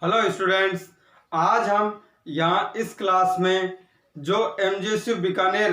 Hello students, आज हम यहाँ इस क्लास में जो एमजेएसयू बीकानेर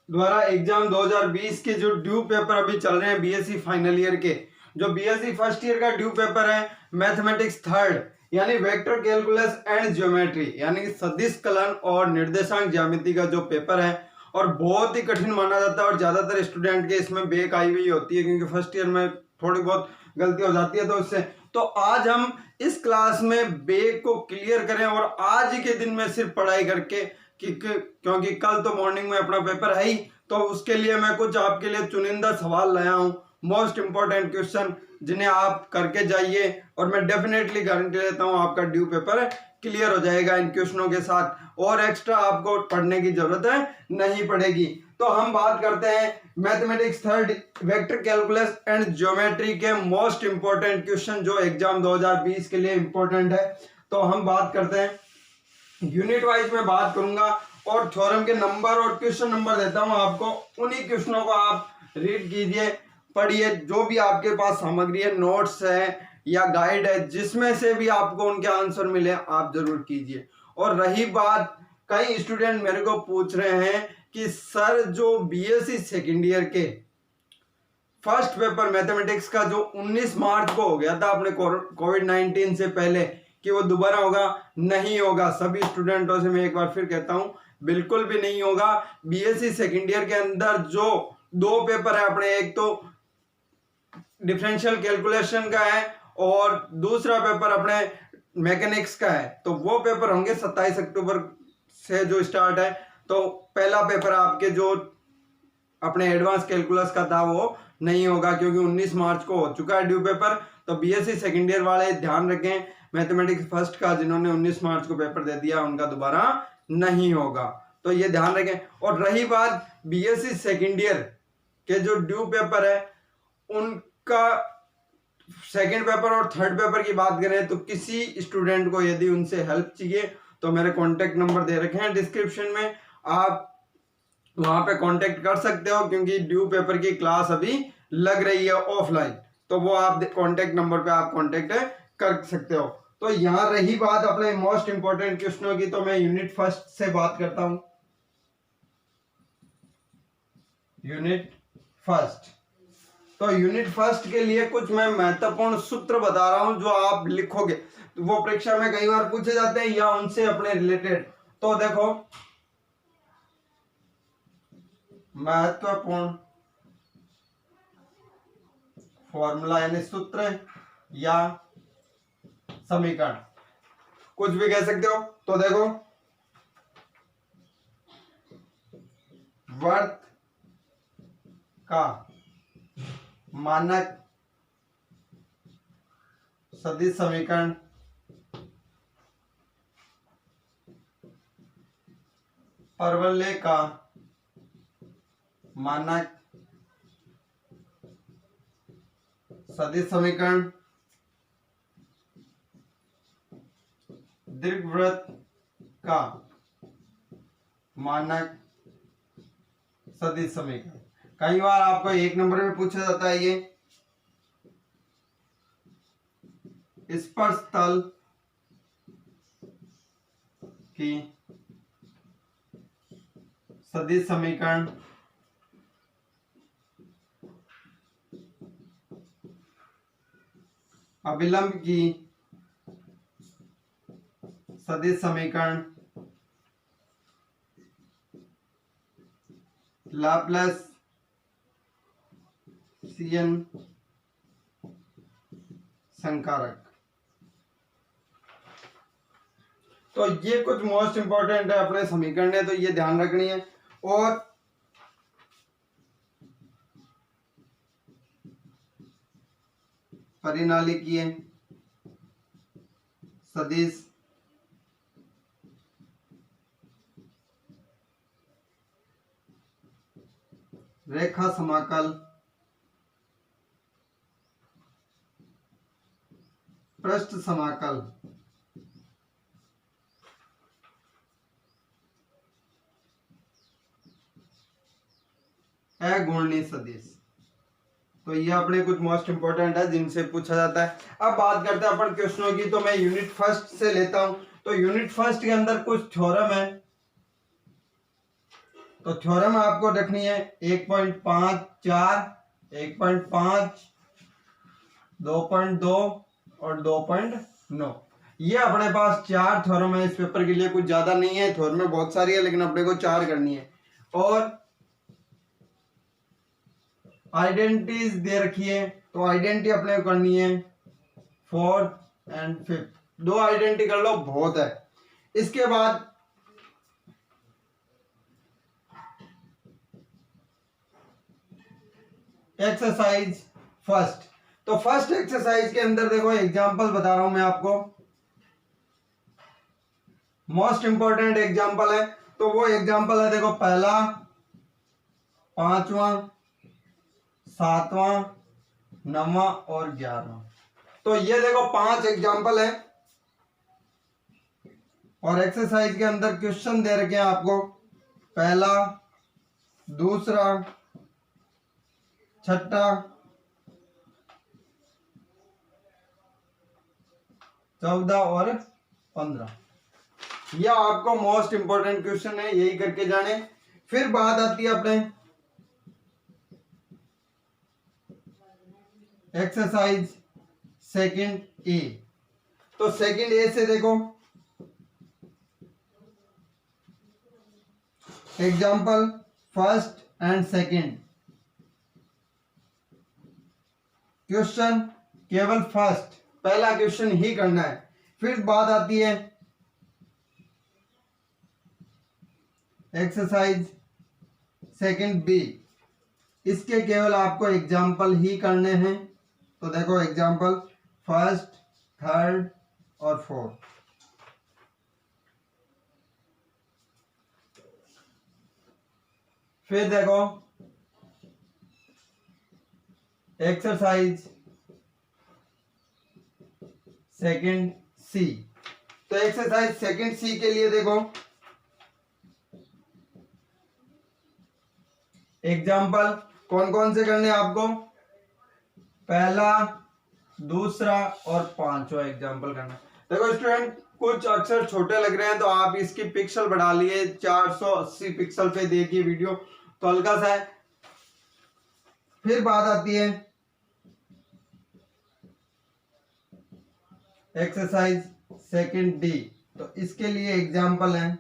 द्वारा एग्जाम 2020 के जो ड्यू पेपर अभी चल रहे हैं बीएससी फाइनल ईयर के, जो बीएससी फर्स्ट ईयर का ड्यू पेपर है मैथमेटिक्स थर्ड यानी वेक्टर कैलकुलस एंड ज्योमेट्री यानी कि सदिश कलन और निर्देशांक ज्यामिति का जो पेपर है और बहुत ही कठिन माना जाता है और ज्यादातर स्टूडेंट के इसमें बेक आई हुई होती है क्योंकि फर्स्ट ईयर में थोड़ी बहुत गलती हो जाती है। तो उससे तो आज हम इस क्लास में बेक को क्लियर करें और आज ही के दिन में सिर्फ पढ़ाई करके क्योंकि कल तो मॉर्निंग में अपना पेपर है ही, तो उसके लिए मैं कुछ आपके लिए चुनिंदा सवाल लाया हूं, मोस्ट इंपॉर्टेंट क्वेश्चन जिन्हें आप करके जाइए और मैं डेफिनेटली गारंटी लेता हूं आपका ड्यू पेपर क्लियर हो जाएगा इन क्वेश्चनों के साथ और एक्स्ट्रा आपको पढ़ने की जरूरत नहीं पड़ेगी। तो हम बात करते हैं mathematics third vector calculus and geometry के मोस्ट इंपॉर्टेंट क्वेश्चन जो एग्जाम 2020 के लिए इंपॉर्टेंट है। तो हम बात करते हैं यूनिट वाइज में बात करूंगा और थ्योरम के नंबर और क्वेश्चन नंबर देता हूं आपको, उन्हीं क्वेश्चनों को आप रीड कीजिए, पढ़िए, जो भी आपके पास सामग्री है, नोट्स है या गाइड है, जिसमें से भी आपको उनके आंसर मिले आप जरूर कीजिए। और रही बात, कई स्टूडेंट मेरे को पूछ रहे हैं कि सर जो बीएससी सेकेंड ईयर के फर्स्ट पेपर मैथमेटिक्स का जो 19 मार्च को हो गया था अपने कोविड-19 से पहले, कि वो दोबारा होगा? नहीं होगा। सभी स्टूडेंटों से मैं एक बार फिर कहता हूं, बिल्कुल भी नहीं होगा। बीएससी सेकेंड ईयर के अंदर जो दो पेपर है अपने, एक तो डिफरेंशियल कैलकुलेशन का है और दूसरा पेपर अपने मैकेनिक्स का है, तो वो पेपर होंगे 27 अक्टूबर से जो स्टार्ट है। तो पहला पेपर आपके जो अपने एडवांस कैलकुलस का था वो नहीं होगा क्योंकि 19 मार्च को हो चुका है ड्यू पेपर। तो बीएससी सेकेंड ईयर वाले ध्यान रखें, मैथमेटिक्स फर्स्ट का जिन्होंने 19 मार्च को पेपर दे दिया उनका दोबारा नहीं होगा, तो ये ध्यान रखें। और रही बात बीएससी सेकेंड ईयर के जो ड्यू पेपर है उनका सेकेंड पेपर और थर्ड पेपर की बात करें तो किसी स्टूडेंट को यदि उनसे हेल्प चाहिए तो मेरे कॉन्टेक्ट नंबर दे रखे हैं डिस्क्रिप्शन में, आप वहां पे कांटेक्ट कर सकते हो क्योंकि ड्यू पेपर की क्लास अभी लग रही है ऑफलाइन, तो वो आप कांटेक्ट नंबर पे आप कांटेक्ट कर सकते हो। तो यहां रही बात अपने मोस्ट इंपॉर्टेंट क्वेश्चनों की, तो मैं यूनिट फर्स्ट से बात करता हूं। यूनिट फर्स्ट, तो यूनिट फर्स्ट के लिए कुछ मैं महत्वपूर्ण सूत्र बता रहा हूं जो आप लिखोगे, तो वो परीक्षा में कई बार पूछे जाते हैं या उनसे अपने रिलेटेड। तो देखो, महत्वपूर्ण फॉर्मूला यानी सूत्र या समीकरण, कुछ भी कह सकते हो। तो देखो, वर्त का मानक सदिश समीकरण परवलय का मानक सदिश समीकरण दीर्घवृत्त का मानक सदिश समीकरण। कई बार आपको एक नंबर में पूछा जाता है ये स्पर्श तल की सदिश समीकरण अभिलंब की सदिश समीकरण लाप्लासियन संकारक। तो ये कुछ मोस्ट इंपॉर्टेंट है अपने समीकरण है, तो ये ध्यान रखनी है। और परिनालिकीय सदिश रेखा समाकल पृष्ठ समाकल अगुणनीय सदिश। तो ये अपने कुछ मोस्ट इंपोर्टेंट है जिनसे पूछा जाता है। अब बात करते हैं अपन क्वेश्चनों की, तो मैं यूनिट फर्स्ट से लेता हूं। तो यूनिट फर्स्ट के अंदर कुछ थ्योरम है, तो थ्योरम आपको रखनी है 1.54, 1.5, 2.2 और 2.9। ये अपने पास 4 थ्योरम है इस पेपर के लिए, कुछ ज्यादा नहीं है, थ्योरम में बहुत सारी है लेकिन अपने को 4 करनी है। और आइडेंटिटीज दे रखी है, तो आइडेंटिटी अपने को करनी है 4th एंड 5th, 2 आइडेंटिटी कर लो बहुत है। इसके बाद एक्सरसाइज फर्स्ट, तो फर्स्ट एक्सरसाइज के अंदर देखो एग्जांपल बता रहा हूं मैं आपको, मोस्ट इंपॉर्टेंट एग्जांपल है। तो वो एग्जांपल है देखो, पहला, 5वां, 7वां, 9वां और 11वां। तो ये देखो 5 एग्जांपल है और एक्सरसाइज के अंदर क्वेश्चन दे रखे हैं आपको, पहला, दूसरा, छठा, 14 और 15। यह आपको मोस्ट इंपोर्टेंट क्वेश्चन है, यही करके जाने। फिर बात आती है अपने एक्सरसाइज सेकंड ए। तो सेकंड ए से देखो example first and second, question केवल फर्स्ट, पहला क्वेश्चन ही करना है। फिर बात आती है एक्सरसाइज सेकंड बी, इसके केवल आपको एग्जाम्पल ही करने हैं। तो देखो एग्जाम्पल फर्स्ट, थर्ड और फोर्थ। फिर देखो एक्सरसाइज सेकंड सी, तो एक्सरसाइज सेकंड सी के लिए देखो एग्जाम्पल कौन कौन से करने हैं आपको, पहला, दूसरा और 5वां एग्जाम्पल करना। देखो स्टूडेंट, कुछ अक्षर छोटे लग रहे हैं तो आप इसकी पिक्सल बढ़ा लिए, 480 पिक्सल पे देखिए वीडियो, तो हल्का सा है। फिर बात आती है एक्सरसाइज सेकंड डी, तो इसके लिए एग्जाम्पल है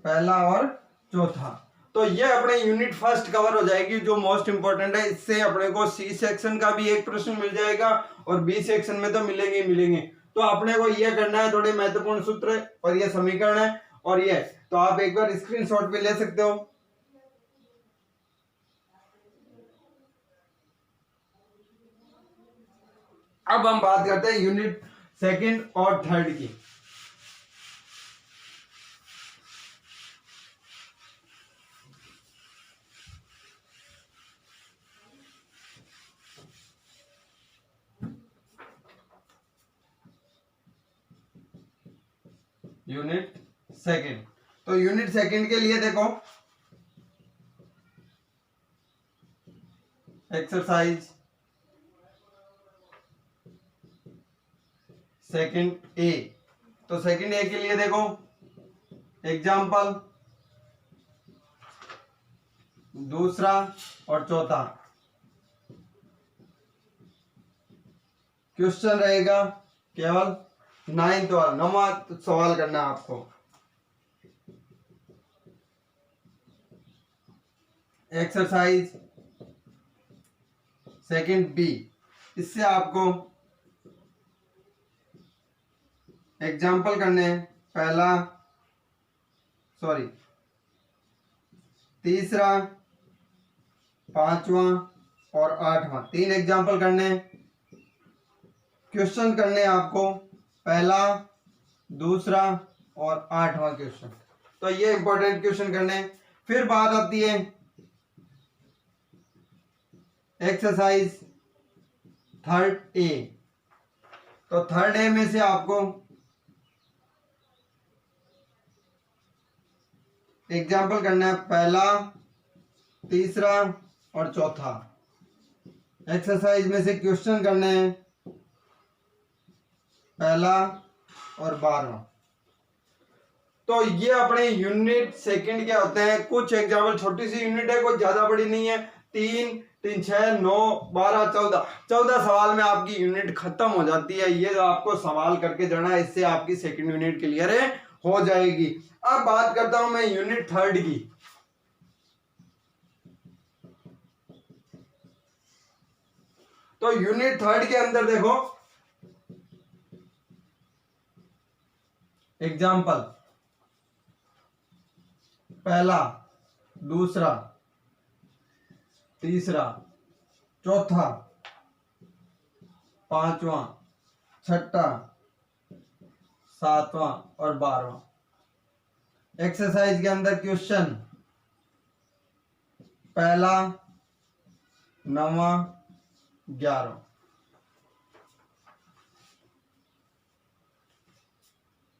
पहला और चौथा। तो ये अपने यूनिट फर्स्ट कवर हो जाएगी जो मोस्ट इंपोर्टेंट है। इससे अपने को सी सेक्शन का भी एक प्रश्न मिल जाएगा और बी सेक्शन में तो मिलेंगे ही मिलेंगे। तो अपने को ये करना है, थोड़े महत्वपूर्ण सूत्र और ये समीकरण है और ये, तो आप एक बार स्क्रीनशॉट पे ले सकते हो। अब हम बात करते हैं यूनिट सेकंड और थर्ड की। यूनिट सेकंड, तो यूनिट सेकंड के लिए देखो एक्सरसाइज सेकंड ए, तो सेकंड ए के लिए देखो एग्जाम्पल दूसरा और चौथा, क्वेश्चन रहेगा केवल 9th और 9वां सवाल करना है आपको। एक्सरसाइज सेकंड बी, इससे आपको एग्जाम्पल करने हैं, पहला, तीसरा, 5वां और 8वां, 3 एग्जाम्पल करने हैं। क्वेश्चन करने हैं आपको पहला, दूसरा और 8वां क्वेश्चन, तो ये इंपॉर्टेंट क्वेश्चन करने हैं। फिर बात आती है एक्सरसाइज थर्ड ए, तो थर्ड ए में से आपको एग्जाम्पल करना है पहला, तीसरा, और चौथा। एक्सरसाइज में से क्वेश्चन करने हैं, पहला और 12वां। तो ये अपने यूनिट सेकंड के होते हैं। कुछ एग्जाम्पल, छोटी सी यूनिट है, कोई ज्यादा बड़ी नहीं है। 3 3 6 9 12 14 सवाल में आपकी यूनिट खत्म हो जाती है। ये आपको सवाल करके जाना है, इससे आपकी सेकंड यूनिट क्लियर हो जाएगी। अब बात करता हूं मैं यूनिट थर्ड की। तो यूनिट थर्ड के अंदर देखो, एग्जाम्पल, पहला, दूसरा, तीसरा, चौथा, पांचवा, छठा, सातवां और 12वां। एक्सरसाइज के अंदर क्वेश्चन, पहला, 9वां, 11वां।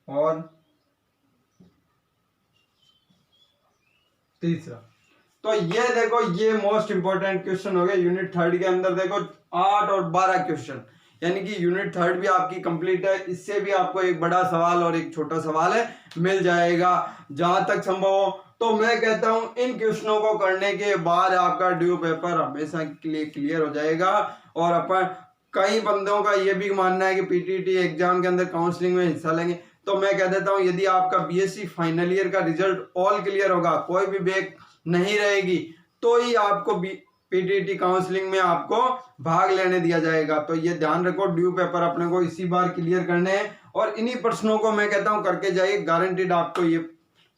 और तीसरा। तो ये देखो, ये मोस्ट इंपॉर्टेंट क्वेश्चन हो गए यूनिट थर्ड के अंदर। देखो 8 और 12 क्वेश्चन, यानी कि यूनिट थर्ड भी आपकी कंप्लीट है। इससे भी आपको एक बड़ा सवाल और एक छोटा सवाल मिल जाएगा जहां तक संभव हो। तो मैं कहता हूं इन क्वेश्चनों को करने के बाद आपका ड्यू पेपर हमेशा के लिए क्लियर हो जाएगा। और अपन, कई बंदों का ये भी मानना है कि पीटीटी एग्जाम के अंदर काउंसलिंग में हिस्सा लेंगे। तो मैं कह देता हूं, यदि आपका बीएससी फाइनल ईयर का रिजल्ट ऑल क्लियर होगा, कोई भी बैक नहीं रहेगी, तो ही आपको पीटीटी काउंसलिंग में आपको भाग लेने दिया जाएगा। तो ये ध्यान रखो, ड्यू पेपर अपने को इसी बार क्लियर करने हैं और इन्हीं प्रश्नों को मैं कहता हूं करके जाइए। गारंटीड आपको ये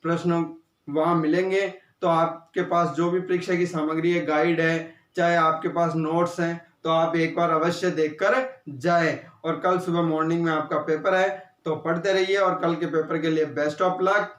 प्रश्न वहां मिलेंगे। तो आपके पास जो भी परीक्षा की सामग्री है, गाइड है, चाहे आपके पास नोट्स हैं, तो आप एक बार अवश्य देखकर जाए। और कल सुबह मॉर्निंग में आपका पेपर है, तो पढ़ते रहिए और कल के पेपर के लिए बेस्ट ऑफ लक।